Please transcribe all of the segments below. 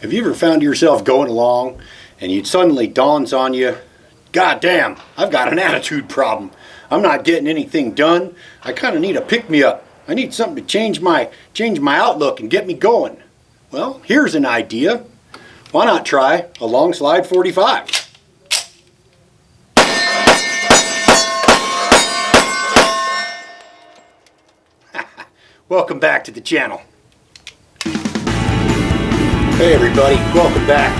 Have you ever found yourself going along and it suddenly dawns on you, God damn, I've got an attitude problem. I'm not getting anything done. I kind of need a pick-me-up. I need something to change my outlook and get me going. Well, here's an idea. Why not try a Longslide 45? Welcome back to the channel. Hey everybody, welcome back.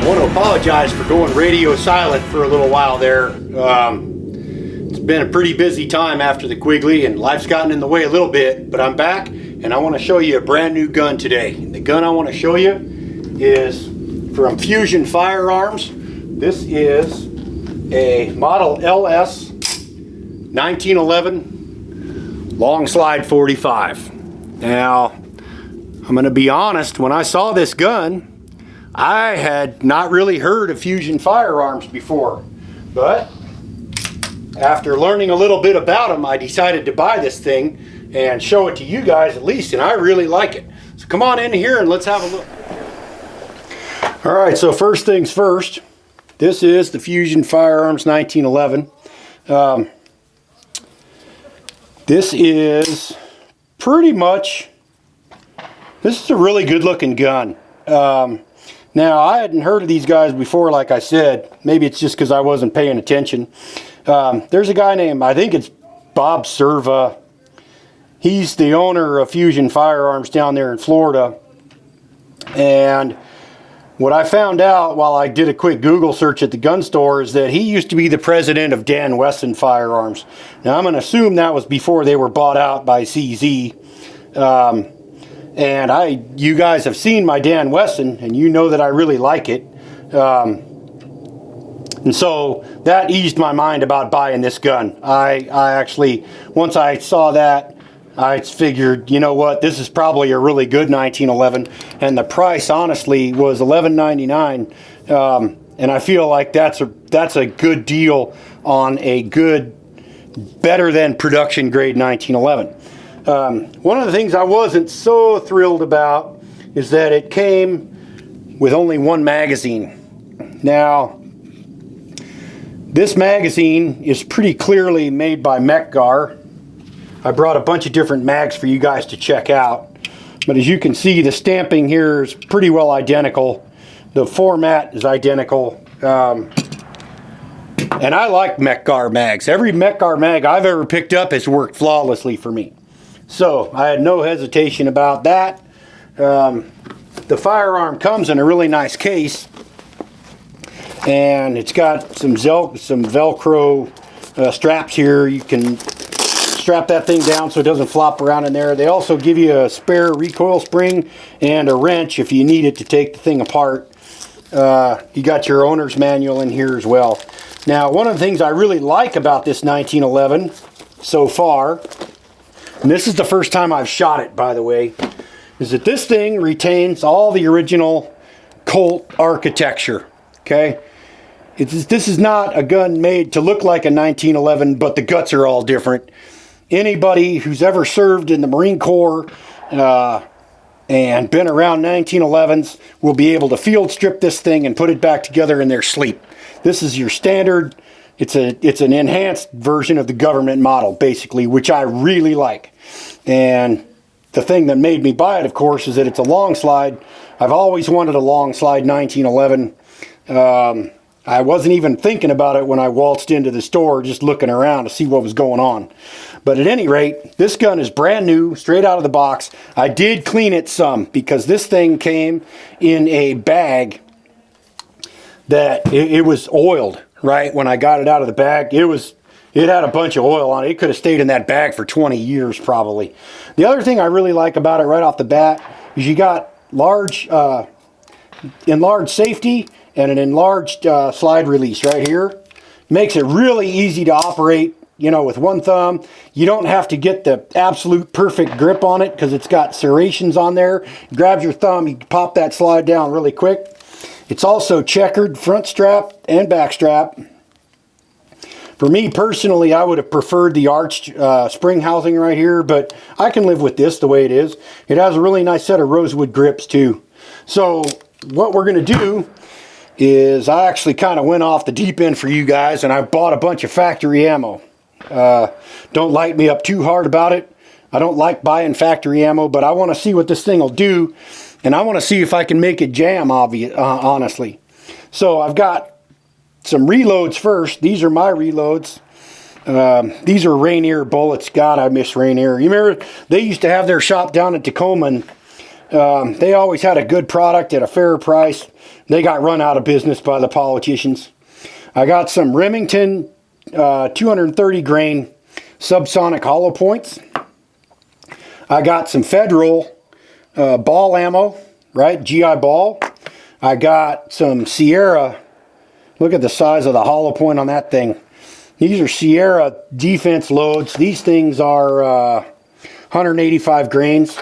I want to apologize for going radio silent for a little while there. It's been a pretty busy time after the Quigley and life's gotten in the way a little bit, but I'm back and I want to show you a brand new gun today. The gun I want to show you is from Fusion Firearms. This is a model LS 1911 Longslide 45. Now, I'm going to be honest, when I saw this gun, I had not really heard of Fusion Firearms before. But after learning a little bit about them, I decided to buy this thing and show it to you guys at least, and I really like it. So come on in here and let's have a look. Alright, so first things first, this is the Fusion Firearms 1911. This is pretty much, this is a really good looking gun. Now, I hadn't heard of these guys before, like I said. Maybe it's just because I wasn't paying attention. There's a guy named, I think it's Bob Serva. He's the owner of Fusion Firearms down there in Florida. And what I found out while I did a quick Google search at the gun store is that he used to be the president of Dan Wesson Firearms. Now, I'm going to assume that was before they were bought out by CZ. And you guys have seen my Dan Wesson, and you know that I really like it. And so that eased my mind about buying this gun. I actually, once I saw that, I figured, you know what, this is probably a really good 1911. And the price, honestly, was $11.99. And I feel like that's a good deal on a good, better than production grade 1911. One of the things I wasn't so thrilled about is that it came with only one magazine. Now, this magazine is pretty clearly made by Mekgar. I brought a bunch of different mags for you guys to check out. But as you can see, the stamping here is pretty well identical. The format is identical. And I like Mekgar mags. Every Mekgar mag I've ever picked up has worked flawlessly for me. So I had no hesitation about that. The firearm comes in a really nice case, and it's got some Velcro straps here. You can strap that thing down so it doesn't flop around in there. They also give you a spare recoil spring and a wrench if you need it to take the thing apart. You got your owner's manual in here as well. Now, one of the things I really like about this 1911 so far, and this is the first time I've shot it, by the way, is that this thing retains all the original Colt architecture, okay? This is not a gun made to look like a 1911, but the guts are all different. Anybody who's ever served in the Marine Corps and been around 1911s will be able to field strip this thing and put it back together in their sleep. This is your standard. It's an enhanced version of the government model, basically, which I really like. And the thing that made me buy it, of course, is that it's a Longslide. I've always wanted a Longslide 1911. I wasn't even thinking about it when I waltzed into the store, just looking around to see what was going on. But at any rate, this gun is brand new, straight out of the box. I did clean it some, because this thing came in a bag that it was oiled. Right when I got it out of the bag, it had a bunch of oil on it. It could have stayed in that bag for 20 years probably. The other thing I really like about it right off the bat is you got enlarged safety and an enlarged slide release right here. Makes it really easy to operate, you know, with one thumb. You don't have to get the absolute perfect grip on it because it's got serrations on there. You grab your thumb, you pop that slide down really quick. It's also checkered front strap and back strap. For me personally, I would have preferred the arched spring housing right here, but I can live with this the way it is. It has a really nice set of rosewood grips too. So what we're going to do is I actually kind of went off the deep end for you guys, and I bought a bunch of factory ammo. Don't light me up too hard about it. I don't like buying factory ammo, but I want to see what this thing will do, and I want to see if I can make it jam, honestly. So I've got some reloads first. These are my reloads. These are Rainier bullets. God, I miss Rainier. You remember they used to have their shop down in Tacoma, and they always had a good product at a fair price. They got run out of business by the politicians. I got some Remington 230 grain subsonic hollow points. I got some Federal ball ammo, right? GI ball. I got some Sierra. Look at the size of the hollow point on that thing. These are Sierra defense loads. These things are 185 grains.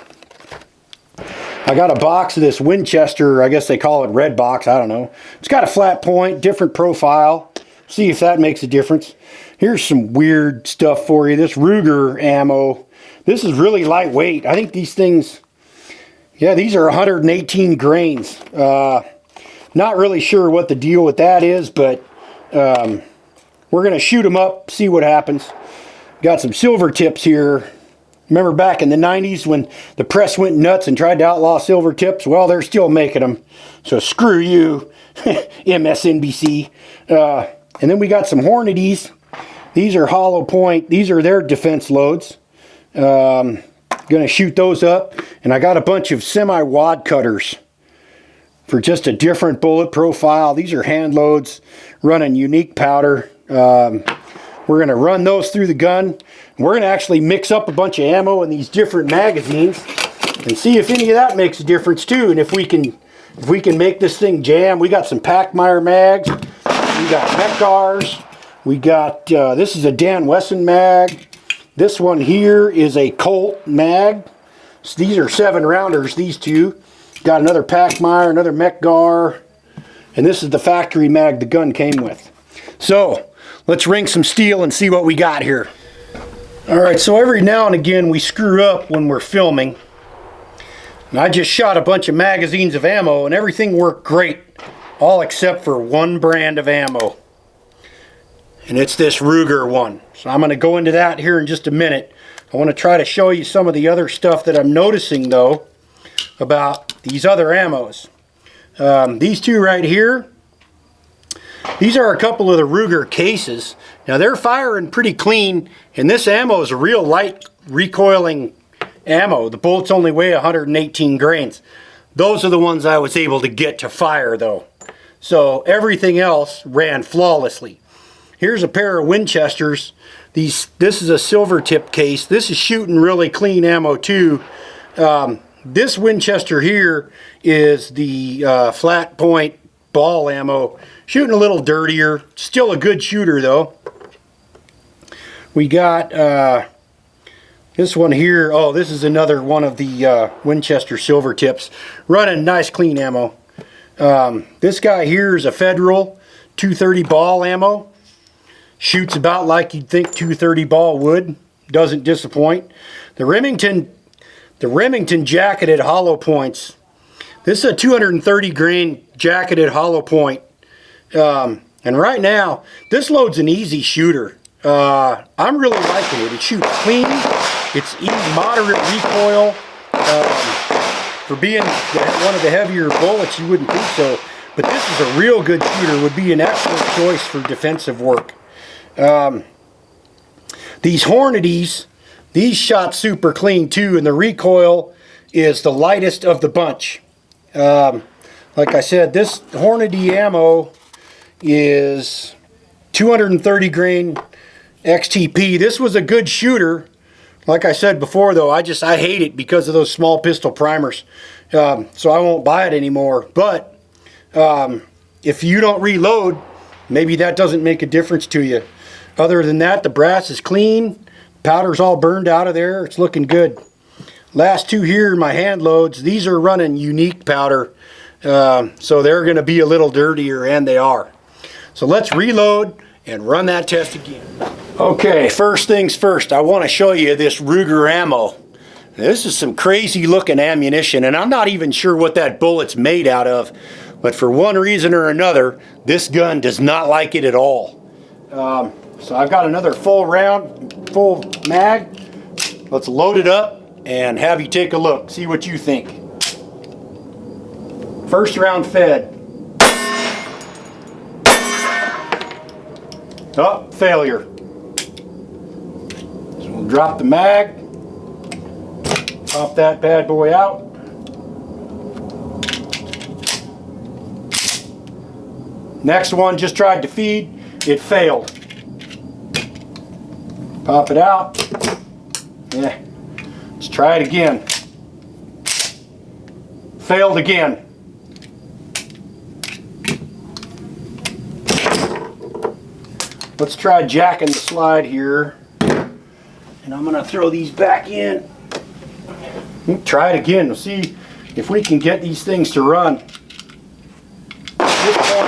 I got a box of this Winchester, I guess they call it red box, I don't know. It's got a flat point, different profile. See if that makes a difference. Here's some weird stuff for you. This Ruger ammo. This is really lightweight. I think these things, yeah, these are 118 grains. Not really sure what the deal with that is, but we're going to shoot them up, see what happens. Got some silver tips here. Remember back in the 90s when the press went nuts and tried to outlaw silver tips? Well, they're still making them. So screw you, MSNBC. And then we got some Hornadies. These are hollow point. These are their defense loads. Gonna shoot those up. And I got a bunch of semi-wad cutters for just a different bullet profile. These are hand loads running unique powder. We're going to run those through the gun. We're going to actually mix up a bunch of ammo in these different magazines and see if any of that makes a difference too. And if we can make this thing jam. We got some Packmeyer mags. We got Mecars. We got, this is a Dan Wesson mag. This one here is a Colt mag. So these are 7-rounders, these two. Got another Packmeyer, another Mecgar. And this is the factory mag the gun came with. So let's ring some steel and see what we got here. Alright, so every now and again we screw up when we're filming. And I just shot a bunch of magazines of ammo and everything worked great. All except for one brand of ammo. And it's this Ruger one. So I'm going to go into that here in just a minute. I want to try to show you some of the other stuff that I'm noticing though about these other ammos. These two right here. These are a couple of the Ruger cases. Now they're firing pretty clean, and this ammo is a real light recoiling ammo. The bullets only weigh 118 grains. Those are the ones I was able to get to fire though. So everything else ran flawlessly. Here's a pair of Winchesters. This is a silver tip case. This is shooting really clean ammo too. This Winchester here is the flat point ball ammo. Shooting a little dirtier. Still a good shooter though. We got this one here. Oh, this is another one of the Winchester silver tips. Running nice clean ammo. This guy here is a Federal 230 ball ammo. Shoots about like you'd think 230 ball would. Doesn't disappoint. The Remington jacketed hollow points. This is a 230 grain jacketed hollow point. And right now, this load's an easy shooter. I'm really liking it. It shoots clean. It's moderate recoil. For being one of the heavier bullets, you wouldn't think so. But this is a real good shooter. Would be an excellent choice for defensive work. These Hornadies, these shot super clean too, and the recoil is the lightest of the bunch. Like I said, this Hornady ammo is 230 grain XTP. This was a good shooter. Like I said before though, I hate it because of those small pistol primers. So I won't buy it anymore. But if you don't reload, maybe that doesn't make a difference to you. Other than that, the brass is clean. Powder's all burned out of there. It's looking good. Last two here, my hand loads. These are running unique powder. So they're going to be a little dirtier, and they are. So let's reload and run that test again. Okay, first things first, I want to show you this Ruger ammo. This is some crazy looking ammunition, and I'm not even sure what that bullet's made out of, but for one reason or another, this gun does not like it at all. So I've got another full mag. Let's load it up and have you take a look, see what you think. First round fed. Oh, failure. So we'll drop the mag, pop that bad boy out. Next one just tried to feed, it failed. Pop it out. Yeah. Let's try it again. Failed again. Let's try jacking the slide here. And I'm going to throw these back in. Try it again. We'll see if we can get these things to run. At this point,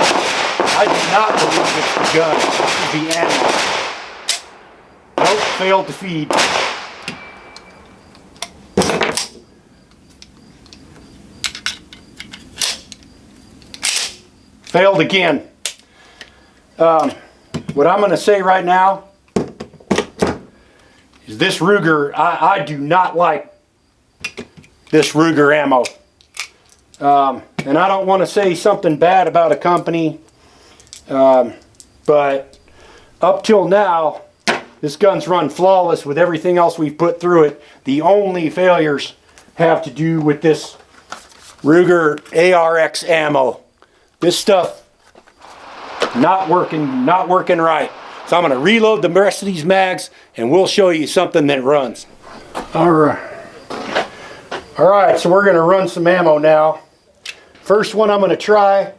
I do not believe it's the gun. This is the ammo. Nope, failed to feed. Failed again. What I'm going to say right now is this Ruger, I do not like this Ruger ammo. And I don't want to say something bad about a company, but up till now, this gun's run flawless with everything else we've put through it. The only failures have to do with this Ruger ARX ammo. This stuff not working right. So I'm going to reload the rest of these mags and we'll show you something that runs. Alright, so we're going to run some ammo now. First one I'm going to try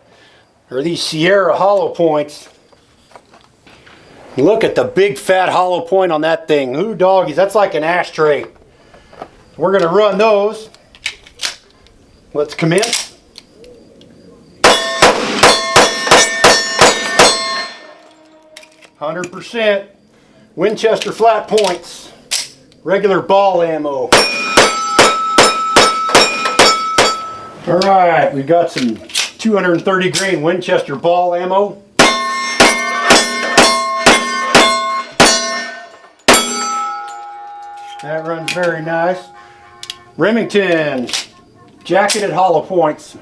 are these Sierra hollow points. Look at the big fat hollow point on that thing. Ooh doggies, that's like an ashtray. We're going to run those. Let's commence. %, Winchester flat points, regular ball ammo. Alright, we've got some 230 grain Winchester ball ammo. That runs very nice. Remington jacketed hollow points.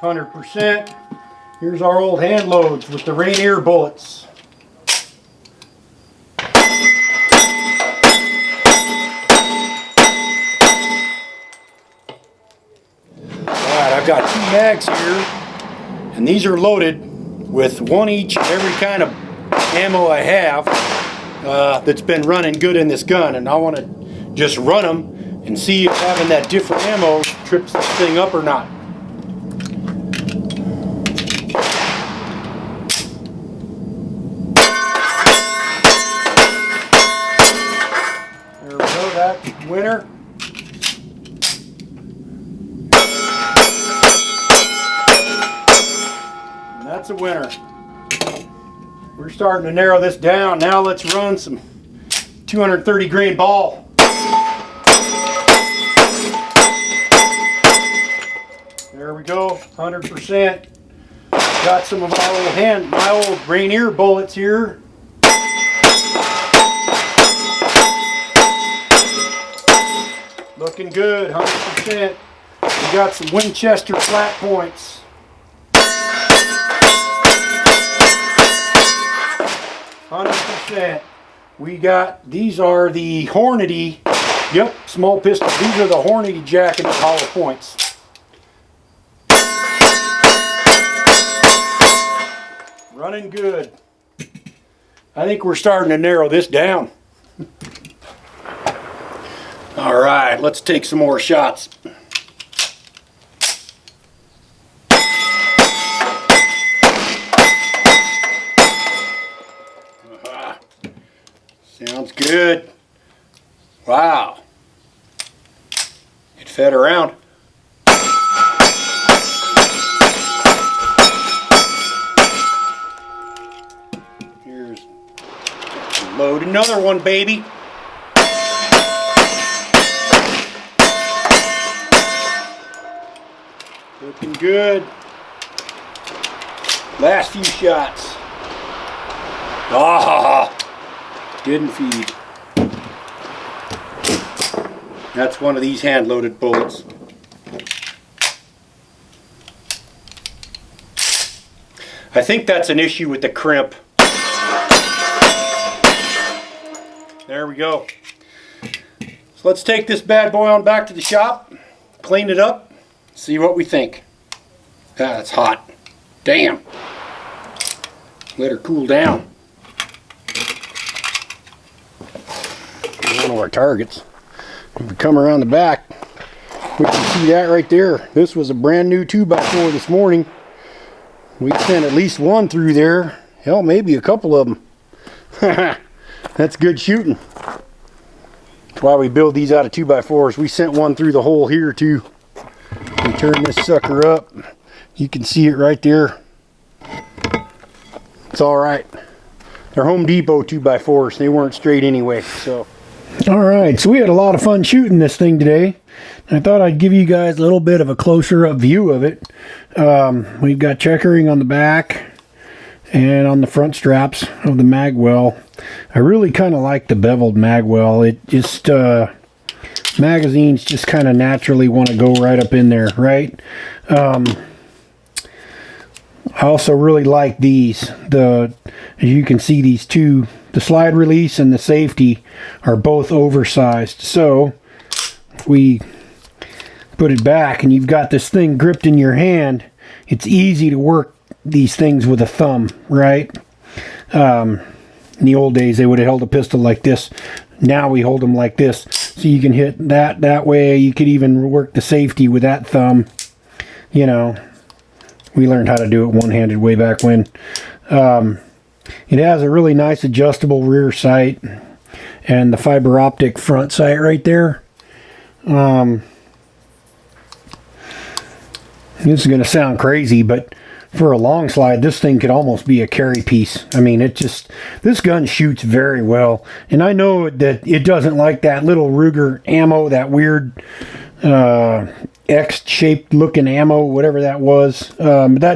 %. Here's our old hand loads with the Rainier bullets. Alright, I've got 2 mags here, and these are loaded with one each of every kind of ammo I have that's been running good in this gun, and I want to just run them and see if having that different ammo trips this thing up or not. Winner. And that's a winner. We're starting to narrow this down. Now let's run some 230 grain ball. There we go, 100%. Got some of my old Rainier bullets here. Looking good, 100%. We got some Winchester flat points. We got, these are the Hornady, yep, small pistol. These are the Hornady jacketed hollow points. Running good. I think we're starting to narrow this down. All right, let's take some more shots. Sounds good. Wow. It fed around. Here's load another one, baby. Looking good. Last few shots. Ah, didn't feed. That's one of these hand-loaded bullets. I think that's an issue with the crimp. There we go. So let's take this bad boy on back to the shop, clean it up, see what we think. Ah, it's hot. Damn. Let her cool down. One of our targets. If we come around the back, we can see that right there. This was a brand new 2x4 this morning. We sent at least one through there. Hell, maybe a couple of them. That's good shooting. That's why we build these out of 2x4s. We sent one through the hole here too. We turn this sucker up. You can see it right there. It's all right. They're Home Depot 2x4s. They weren't straight anyway. So, all right. So we had a lot of fun shooting this thing today. I thought I'd give you guys a little bit of a closer up view of it. We've got checkering on the back and on the front straps of the mag well. I really kind of like the beveled mag well. It just magazines just kind of naturally want to go right up in there, right? I also really like these. As you can see, these two, the slide release and the safety, are both oversized. So if we put it back and you've got this thing gripped in your hand, it's easy to work these things with a thumb, right? In the old days, they would have held a pistol like this. Now we hold them like this, so you can hit that way. You could even work the safety with that thumb. You know, we learned how to do it one-handed way back when. It has a really nice adjustable rear sight and the fiber optic front sight right there. This is going to sound crazy, but for a Longslide, this thing could almost be a carry piece. I mean, this gun shoots very well. And I know that it doesn't like that little Ruger ammo, that weird X-shaped looking ammo, whatever that was. That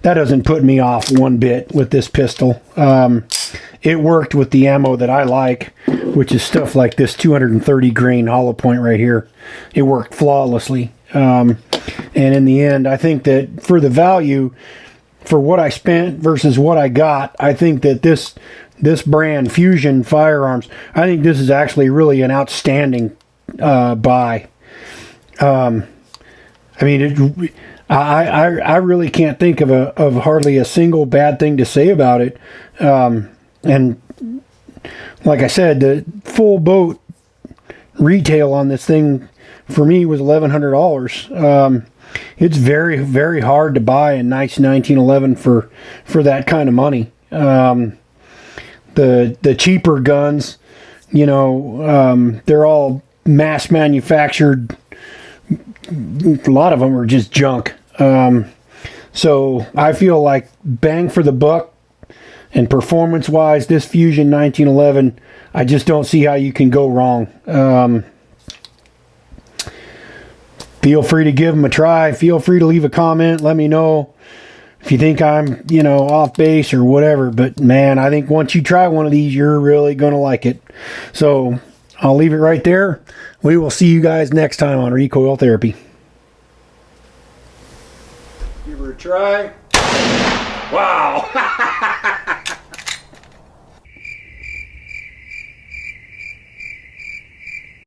doesn't put me off one bit with this pistol. It worked with the ammo that I like, which is stuff like this 230 grain hollow point right here. It worked flawlessly. And in the end, I think that for the value, for what I spent versus what I got, I think that this brand, Fusion Firearms, I think this is actually really an outstanding buy. I mean, I really can't think of hardly a single bad thing to say about it. And like I said, the full boat retail on this thing for me was $1,100. It's very, very hard to buy a nice 1911 for that kind of money. The cheaper guns, you know, they're all mass manufactured. A lot of them are just junk. So I feel like bang for the buck and performance wise, this Fusion 1911, I just don't see how you can go wrong. Feel free to give them a try. Feel free to leave a comment. Let me know if you think I'm, you know, off base or whatever. But man, I think once you try one of these, you're really going to like it. So I'll leave it right there. We will see you guys next time on Recoil Therapy. Give her a try. Wow.